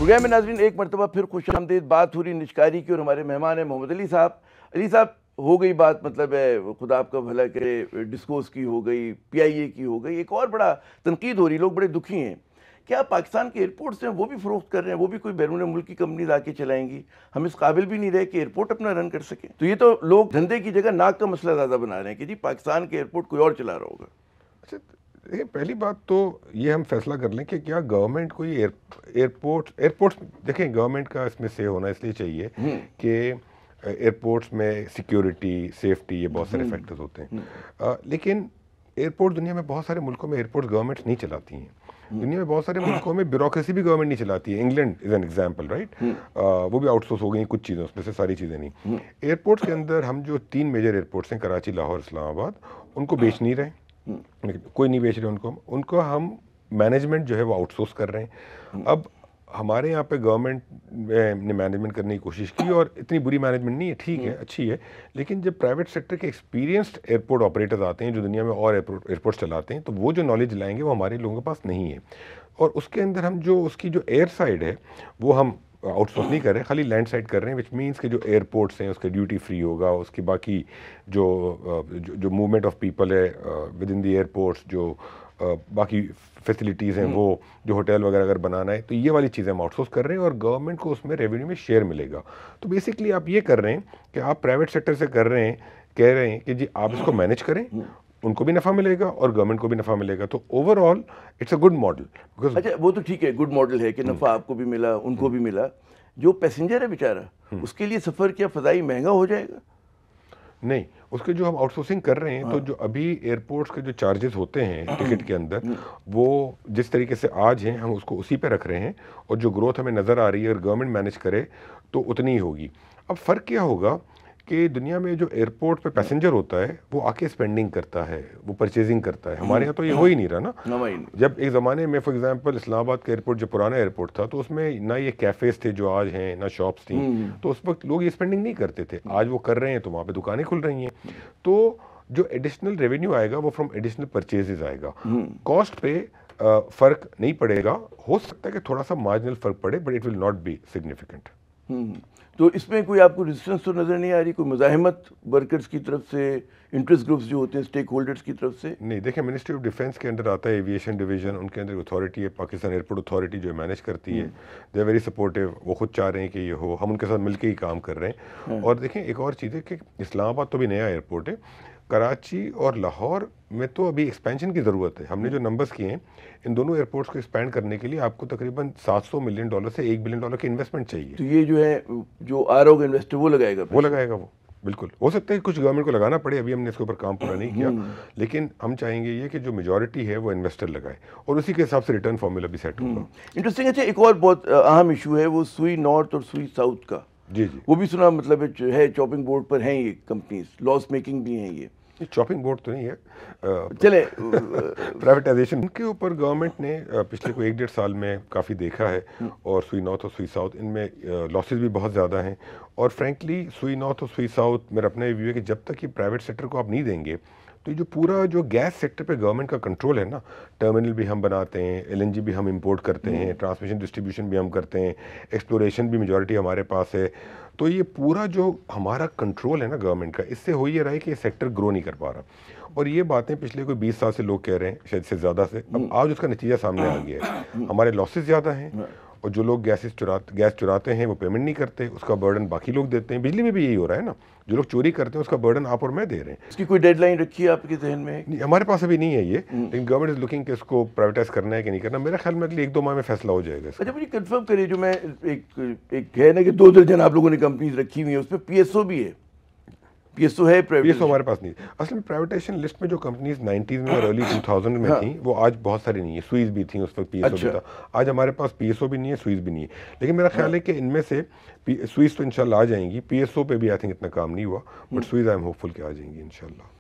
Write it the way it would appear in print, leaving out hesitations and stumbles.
Programme में नाज़रीन एक मरतबा फिर खुश आमदीद। बात हो रही निशकारी की और हमारे मेहमान हैं मोहम्मद अली साहब। अली साहब, हो गई बात, मतलब है खुदा आपका भला करे, डिस्कोस की हो गई, PIA की हो गई, एक और बड़ा तनकीद हो रही, लोग बड़े दुखी हैं। क्या पाकिस्तान के एयरपोर्ट्स हैं वो भी फ़रोख्त कर रहे हैं, वो भी कोई बैरून मुल्क की कंपनीज आके चलाएंगी? हम इस काबिल भी नहीं रहे कि एयरपोर्ट अपना रन कर सकें। तो ये तो लोग धंधे की जगह नाक का मसला ज़्यादा बना रहे हैं कि जी पाकिस्तान के एयरपोर्ट कोई और चला रहा होगा। अच्छा, देखिए, पहली बात तो ये हम फैसला कर लें कि क्या गवर्नमेंट कोई एयरपोर्ट्स देखें, गवर्नमेंट का इसमें से होना इसलिए चाहिए कि एयरपोर्ट्स में सिक्योरिटी, सेफ्टी, ये बहुत सारे फैक्टर्स होते हैं। लेकिन एयरपोर्ट, दुनिया में बहुत सारे मुल्कों में एयरपोर्ट्स गवर्नमेंट्स नहीं चलाती हैं। दुनिया में बहुत सारे मुल्कों में ब्यूरोक्रेसी भी गवर्नमेंट नहीं चलाती है। England is an example, right? वो भी आउटसोर्स हो गई कुछ चीज़ों, उसमें से सारी चीज़ें नहीं। एयरपोर्ट्स के अंदर हम जो 3 मेजर एयरपोर्ट्स हैं, कराची, लाहौर, इस्लामाबाद, उनको बेच नहीं रहे, कोई नहीं बेच रहे उनको हम मैनेजमेंट जो है वो आउटसोर्स कर रहे हैं। अब हमारे यहाँ पे गवर्नमेंट ने मैनेजमेंट करने की कोशिश की और इतनी बुरी मैनेजमेंट नहीं है, ठीक है, अच्छी है। लेकिन जब प्राइवेट सेक्टर के एक्सपीरियंस्ड एयरपोर्ट ऑपरेटर्स आते हैं जो दुनिया में और एयरपोर्ट्स चलाते हैं, तो वो जो नॉलेज लाएंगे वो हमारे लोगों के पास नहीं है। और उसके अंदर हम जो उसकी जो एयर साइड है वो हम आउटसोर्स नहीं कर रहे हैं, खाली लैंड साइड कर रहे हैं, विच मीन्स के जो एयरपोर्ट्स हैं उसके ड्यूटी फ्री होगा, उसकी बाकी जो मूवमेंट ऑफ पीपल है विद इन द एयरपोर्ट्स, जो बाकी फैसिलिटीज़ हैं, वो जो होटल वगैरह अगर बनाना है, तो ये वाली चीज़ें हम आउटसोर्स कर रहे हैं और गवर्नमेंट को उसमें रेवेन्यू में शेयर मिलेगा। तो बेसिकली आप ये कर रहे हैं कि आप प्राइवेट सेक्टर से कर रहे हैं, कह रहे हैं कि जी आप इसको मैनेज करें, उनको भी नफ़ा मिलेगा और गवर्नमेंट को भी नफ़ा मिलेगा। तो overall it's a good model. अच्छा, वो तो ठीक है, गुड मॉडल है कि नफ़ा आपको भी मिला, उनको भी मिला। जो पैसेंजर है बेचारा, उसके लिए सफ़र क्या फ़ज़ाई महंगा हो जाएगा? नहीं, उसके जो हम आउटसोर्सिंग कर रहे हैं, तो जो अभी एयरपोर्ट्स के जो चार्जेस होते हैं टिकट के अंदर, वो जिस तरीके से आज हैं हम उसको उसी पे रख रहे हैं, और जो ग्रोथ हमें नज़र आ रही है, अगर गवर्नमेंट मैनेज करे तो उतनी ही होगी। अब फ़र्क क्या होगा कि दुनिया में जो एयरपोर्ट पे पैसेंजर होता है वो आके स्पेंडिंग करता है, वो परचेजिंग करता है। हमारे यहाँ तो ये हो ही नहीं रहा ना। जब एक ज़माने में फॉर एग्जांपल इस्लामाबाद का एयरपोर्ट जो पुराना एयरपोर्ट था, तो उसमें ना ये कैफ़ेज़ थे जो आज हैं, ना शॉप्स थी, तो उस वक्त लोग ये स्पेंडिंग नहीं करते थे। आज वो कर रहे हैं तो वहाँ पर दुकानें खुल रही हैं। तो जो एडिशनल रेवेन्यू आएगा वो फ्रॉम एडिशनल परचेजेज आएगा। कॉस्ट पे फ़र्क नहीं पड़ेगा, हो सकता है कि थोड़ा सा मार्जिनल फ़र्क पड़े, but it will not be significant. तो इसमें कोई आपको रेजिस्टेंस तो नज़र नहीं आ रही, कोई मुज़ाहिमत वर्कर्स की तरफ से, इंटरेस्ट ग्रुप्स जो होते हैं स्टेक होल्डर्स की तरफ से? नहीं, देखिए, मिनिस्ट्री ऑफ डिफेंस के अंदर आता है एविएशन डिवीज़न, उनके अंदर अथॉरिटी है पाकिस्तान एयरपोर्ट अथॉरिटी जो मैनेज करती है। दे आर वेरी सपोर्टिव, वो खुद चाह रहे हैं कि ये हो, हम उनके साथ मिलकर ही काम कर रहे हैं। और देखें, एक और चीज़ है कि इस्लामाबाद तो भी नया एयरपोर्ट है, कराची और लाहौर में तो अभी एक्सपेंशन की ज़रूरत है। हमने जो नंबर्स किए हैं, इन दोनों एयरपोर्ट्स को एक्सपेंड करने के लिए आपको तकरीबन $700 मिलियन से $1 बिलियन की इन्वेस्टमेंट चाहिए। तो ये जो है, जो आ रहा होगा इन्वेस्टर, वो लगाएगा? वो बिल्कुल हो सकता है कुछ गवर्नमेंट को लगाना पड़े, अभी हमने इसके ऊपर काम पूरा नहीं किया, लेकिन हम चाहेंगे ये कि जो मेजॉरिटी है वो इन्वेस्टर लगाए और उसी के हिसाब से रिटर्न फॉर्मूला भी सेट होगा। इंटरेस्टिंग। अच्छा, एक और बहुत अहम इशू है वो सुई नॉर्थ और सुई साउथ का। जी, वो भी सुना, मतलब है चॉपिंग बोर्ड पर हैं ये कंपनीज, लॉस मेकिंग भी हैं। ये चॉपिंग बोर्ड तो नहीं है, चले प्राइवेटाइजेशन के ऊपर गवर्नमेंट ने पिछले कोई 1-1.5 साल में काफ़ी देखा है। और सुई नॉर्थ और सुई साउथ, इनमें लॉसेस भी बहुत ज़्यादा हैं। और फ्रैंकली सुई नॉर्थ और सुई साउथ, मेरा अपना व्यू है कि जब तक ये प्राइवेट सेक्टर को आप नहीं देंगे, तो जो पूरा जो गैस सेक्टर पे गवर्नमेंट का कंट्रोल है ना, टर्मिनल भी हम बनाते हैं, LNG भी हम इंपोर्ट करते हैं, ट्रांसमिशन डिस्ट्रीब्यूशन भी हम करते हैं, एक्सप्लोरेशन भी मेजॉरिटी हमारे पास है, तो ये पूरा जो हमारा कंट्रोल है ना गवर्नमेंट का, इससे हो ये रहा है कि ये सेक्टर ग्रो नहीं कर पा रहा। और ये बातें पिछले कोई 20 साल से लोग कह रहे हैं, शायद से ज़्यादा से। अब आज उसका नतीजा सामने आ गया है, हमारे लॉसेस ज़्यादा हैं, और जो लोग गैस चुराते हैं वो पेमेंट नहीं करते, उसका बर्डन बाकी लोग देते हैं। बिजली में भी यही हो रहा है ना, जो लोग चोरी करते हैं उसका बर्डन आप और मैं दे रहे हैं। इसकी कोई डेडलाइन रखी है आपके जहन में? नहीं, हमारे पास अभी नहीं है ये, लेकिन गवर्नमेंट इज लुकिंग कि इसको प्राइवेटाइज करना है कि नहीं करना। मेरा ख्याल में अगले 1-2 माह में फैसला हो जाएगा। अच्छा, मुझे कंफर्म करिए, जो मैं एक है ना कि 2 दर्जन आप लोगों ने कंपनीज रखी हुई है, उसमें PSO भी है? PSO है? PSO हमारे पास नहीं। असल में प्राइवेटाइजेशन लिस्ट में जो कंपनीज 90s में और अर्ली 2000 में थी, वो आज बहुत सारी नहीं है। सुईज भी थी उस वक्त, PSO भी था। आज हमारे पास PSO भी नहीं है, सुईज भी नहीं है। लेकिन मेरा ख्याल है कि इनमें से सुईज तो इंशाल्लाह आ जाएंगी, PSO पे भी आई थिंक इतना काम नहीं हुआ, बट सुईज आई एम होपफुल कि आ जाएंगी इंशाल्लाह।